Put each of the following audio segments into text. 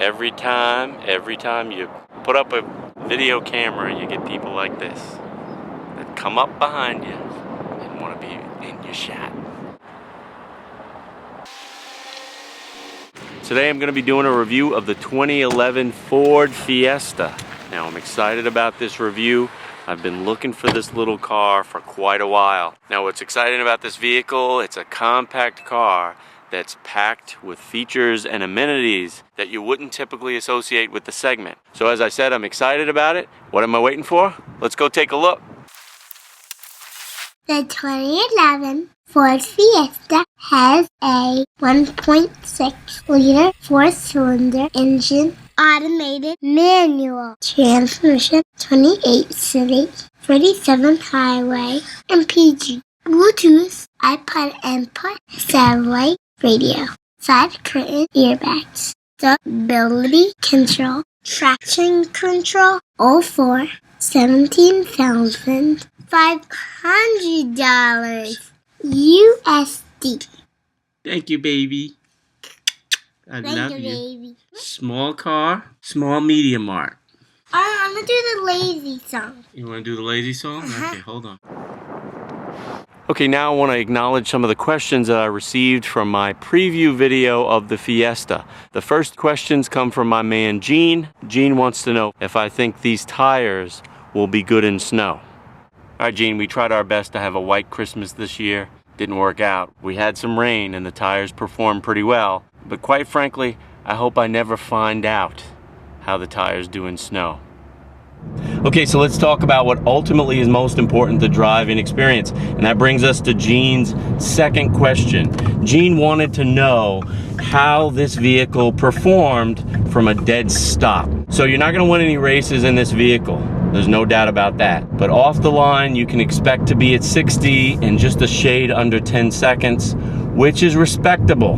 Every time you put up a video camera, you get people like this that come up behind you and want to be in your shot. Today I'm going to be doing a review of the 2011 Ford Fiesta. Now I'm excited about this review. I've been looking for this little car for quite a while. Now what's exciting about this vehicle, it's a compact car that's packed with features and amenities that you wouldn't typically associate with the segment. So as I said, I'm excited about it. What am I waiting for? Let's go take a look. The 2011 Ford Fiesta has a 1.6-liter four-cylinder engine, automated manual transmission, 28 city, 37 highway, MPG, Bluetooth, iPod input, satellite radio, side curtain airbags, stability control, traction control, all for $17,500 USD. Thank you, baby. I love you. Baby. Small car, small medium mark. I'm gonna do the lazy song. You want to do the lazy song? Okay, hold on. Okay, now I want to acknowledge some of the questions that I received from my preview video of the Fiesta. The first questions come from my man Gene. Gene wants to know if I think these tires will be good in snow. All right, Gene, we tried our best to have a white Christmas this year. Didn't work out. We had some rain and the tires performed pretty well. But quite frankly, I hope I never find out how the tires do in snow. Okay, so let's talk about what ultimately is most important, the driving experience. And that brings us to Gene's second question. Gene wanted to know how this vehicle performed from a dead stop. So you're not going to win any races in this vehicle. There's no doubt about that. But off the line, you can expect to be at 60 in just a shade under 10 seconds, which is respectable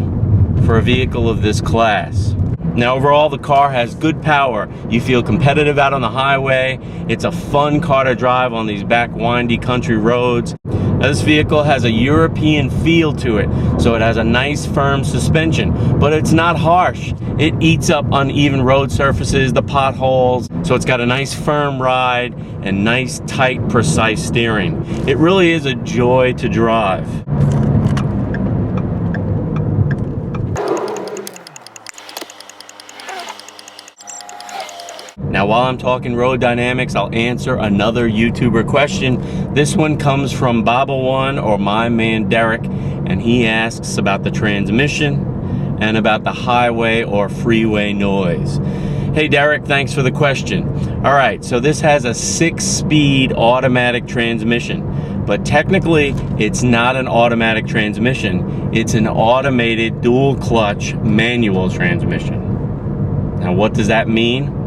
for a vehicle of this class. Now overall, the car has good power. You feel competitive out on the highway. It's a fun car to drive on these back windy country roads. Now, this vehicle has a European feel to it, so it has a nice firm suspension, but it's not harsh. It eats up uneven road surfaces, the potholes, so it's got a nice firm ride and nice, tight, precise steering. It really is a joy to drive. Now while I'm talking road dynamics, I'll answer another YouTuber question. This one comes from bobbawon, or my man Derek, and he asks about the transmission and about the highway or freeway noise. Hey Derek, thanks for the question. All right, so this has a 6-speed automatic transmission, but technically it's not an automatic transmission. It's an automated dual clutch manual transmission. Now what does that mean?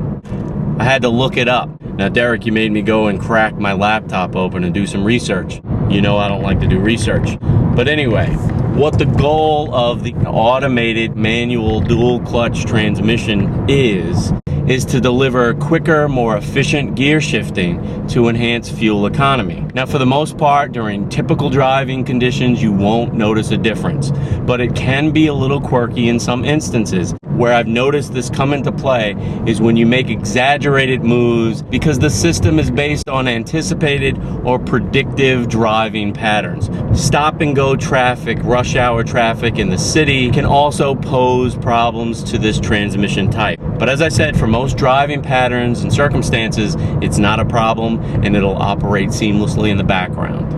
I had to look it up. Now, Derek, you made me go and crack my laptop open and do some research. You know I don't like to do research. But anyway, what the goal of the automated manual dual clutch transmission is to deliver quicker, more efficient gear shifting to enhance fuel economy. Now, for the most part, during typical driving conditions, you won't notice a difference, but it can be a little quirky in some instances. Where I've noticed this come into play is when you make exaggerated moves because the system is based on anticipated or predictive driving patterns. Stop and go traffic, rush hour traffic in the city can also pose problems to this transmission type. But as I said, for most driving patterns and circumstances, it's not a problem and it'll operate seamlessly in the background.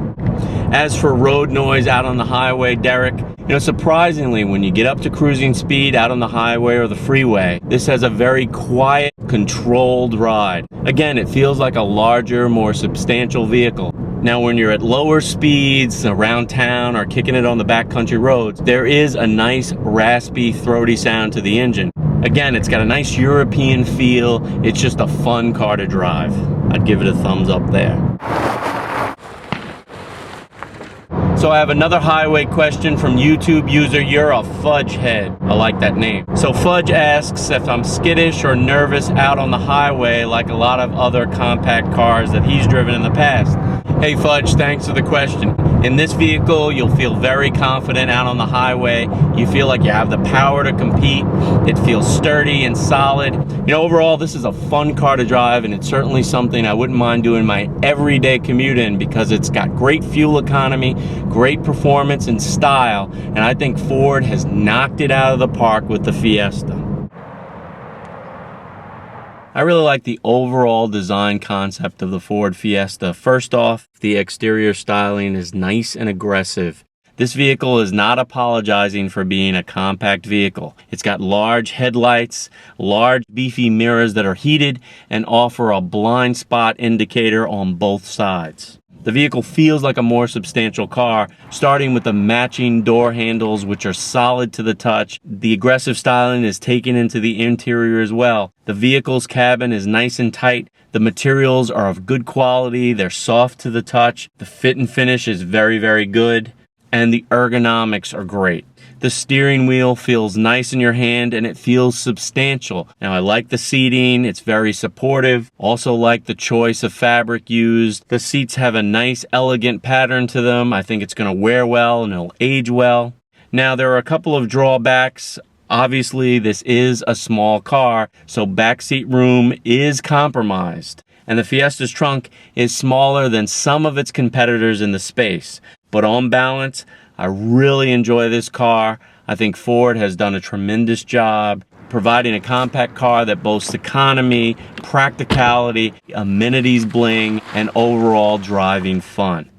As for road noise out on the highway, Derek, surprisingly, when you get up to cruising speed out on the highway or the freeway, this has a very quiet, controlled ride. Again, it feels like a larger, more substantial vehicle. Now, when you're at lower speeds around town or kicking it on the backcountry roads, there is a nice, raspy, throaty sound to the engine. Again, it's got a nice European feel. It's just a fun car to drive. I'd give it a thumbs up there. So I have another highway question from YouTube user urafudgehead. I like that name. So Fudge asks if I'm skittish or nervous out on the highway like a lot of other compact cars that he's driven in the past. Hey Fudge, thanks for the question. In this vehicle, you'll feel very confident out on the highway. You feel like you have the power to compete. It feels sturdy and solid. You know, overall, this is a fun car to drive, and it's certainly something I wouldn't mind doing my everyday commute in because it's got great fuel economy, great performance and style, and I think Ford has knocked it out of the park with the Fiesta. I really like the overall design concept of the Ford Fiesta. First off, the exterior styling is nice and aggressive. This vehicle is not apologizing for being a compact vehicle. It's got large headlights, large beefy mirrors that are heated, and offer a blind spot indicator on both sides. The vehicle feels like a more substantial car, starting with the matching door handles, which are solid to the touch. The aggressive styling is taken into the interior as well. The vehicle's cabin is nice and tight. The materials are of good quality. They're soft to the touch. The fit and finish is very, very good. And the ergonomics are great. The steering wheel feels nice in your hand and it feels substantial. Now, I like the seating. It's very supportive. Also like the choice of fabric used. The seats have a nice, elegant pattern to them. I think it's going to wear well and it'll age well. Now, there are a couple of drawbacks. Obviously, this is a small car, so backseat room is compromised. And the Fiesta's trunk is smaller than some of its competitors in the space. But on balance, I really enjoy this car. I think Ford has done a tremendous job providing a compact car that boasts economy, practicality, amenities bling, and overall driving fun.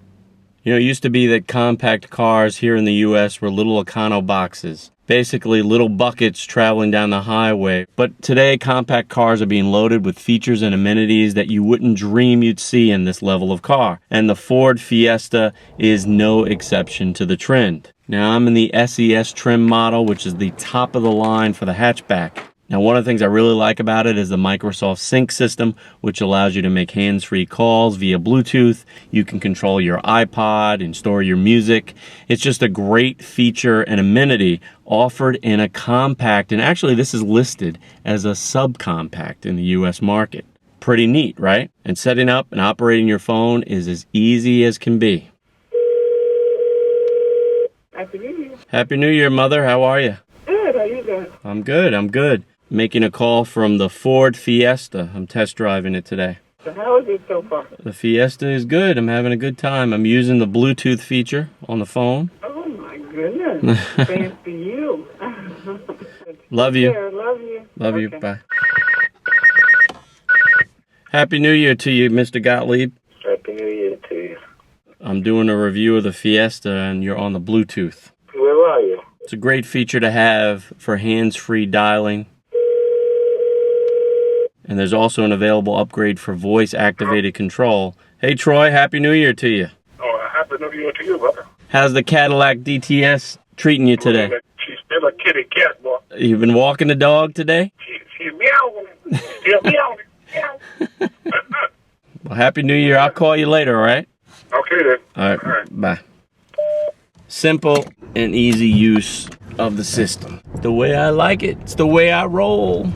You know, it used to be that compact cars here in the US were little econo boxes. Basically little buckets traveling down the highway. But today, compact cars are being loaded with features and amenities that you wouldn't dream you'd see in this level of car. And the Ford Fiesta is no exception to the trend. Now, I'm in the SES trim model, which is the top of the line for the hatchback. Now, one of the things I really like about it is the Microsoft Sync system, which allows you to make hands-free calls via Bluetooth. You can control your iPod and store your music. It's just a great feature and amenity offered in a compact, and actually this is listed as a subcompact in the US market. Pretty neat, right? And setting up and operating your phone is as easy as can be. Happy New Year. Happy New Year, Mother. How are you? Good, how you doing? I'm good. Making a call from the Ford Fiesta. I'm test driving it today. So how is it so far? The Fiesta is good. I'm having a good time. I'm using the Bluetooth feature on the phone. Oh my goodness. Fancy you. Love you. Care, love you. Love you. Okay. Bye. Happy New Year to you, Mr. Gottlieb. Happy New Year to you. I'm doing a review of the Fiesta and you're on the Bluetooth. Where are you? It's a great feature to have for hands-free dialing. And there's also an available upgrade for voice-activated control. Hey, Troy, Happy New Year to you. Oh, Happy New Year to you, brother. How's the Cadillac DTS treating you today? She's still a kitty cat, boy. You've been walking the dog today? She's meowing. Still meowing. Meow. Well, Happy New Year. I'll call you later, all right? Okay, then. All right, bye. Simple and easy use of the system. The way I like it. It's the way I roll.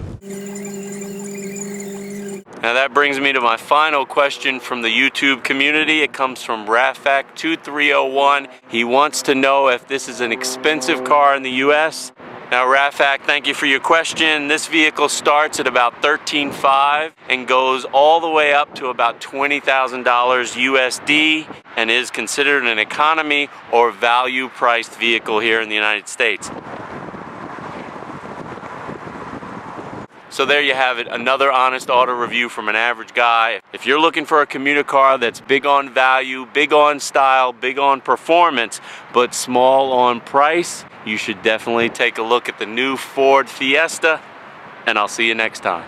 Now that brings me to my final question from the YouTube community. It comes from Rafak2301. He wants to know if this is an expensive car in the US. Now Rafak, thank you for your question. This vehicle starts at about $13,500 and goes all the way up to about $20,000 USD and is considered an economy or value priced vehicle here in the United States. So there you have it, another honest auto review from an average guy. If you're looking for a commuter car that's big on value, big on style, big on performance, but small on price, you should definitely take a look at the new Ford Fiesta, and I'll see you next time.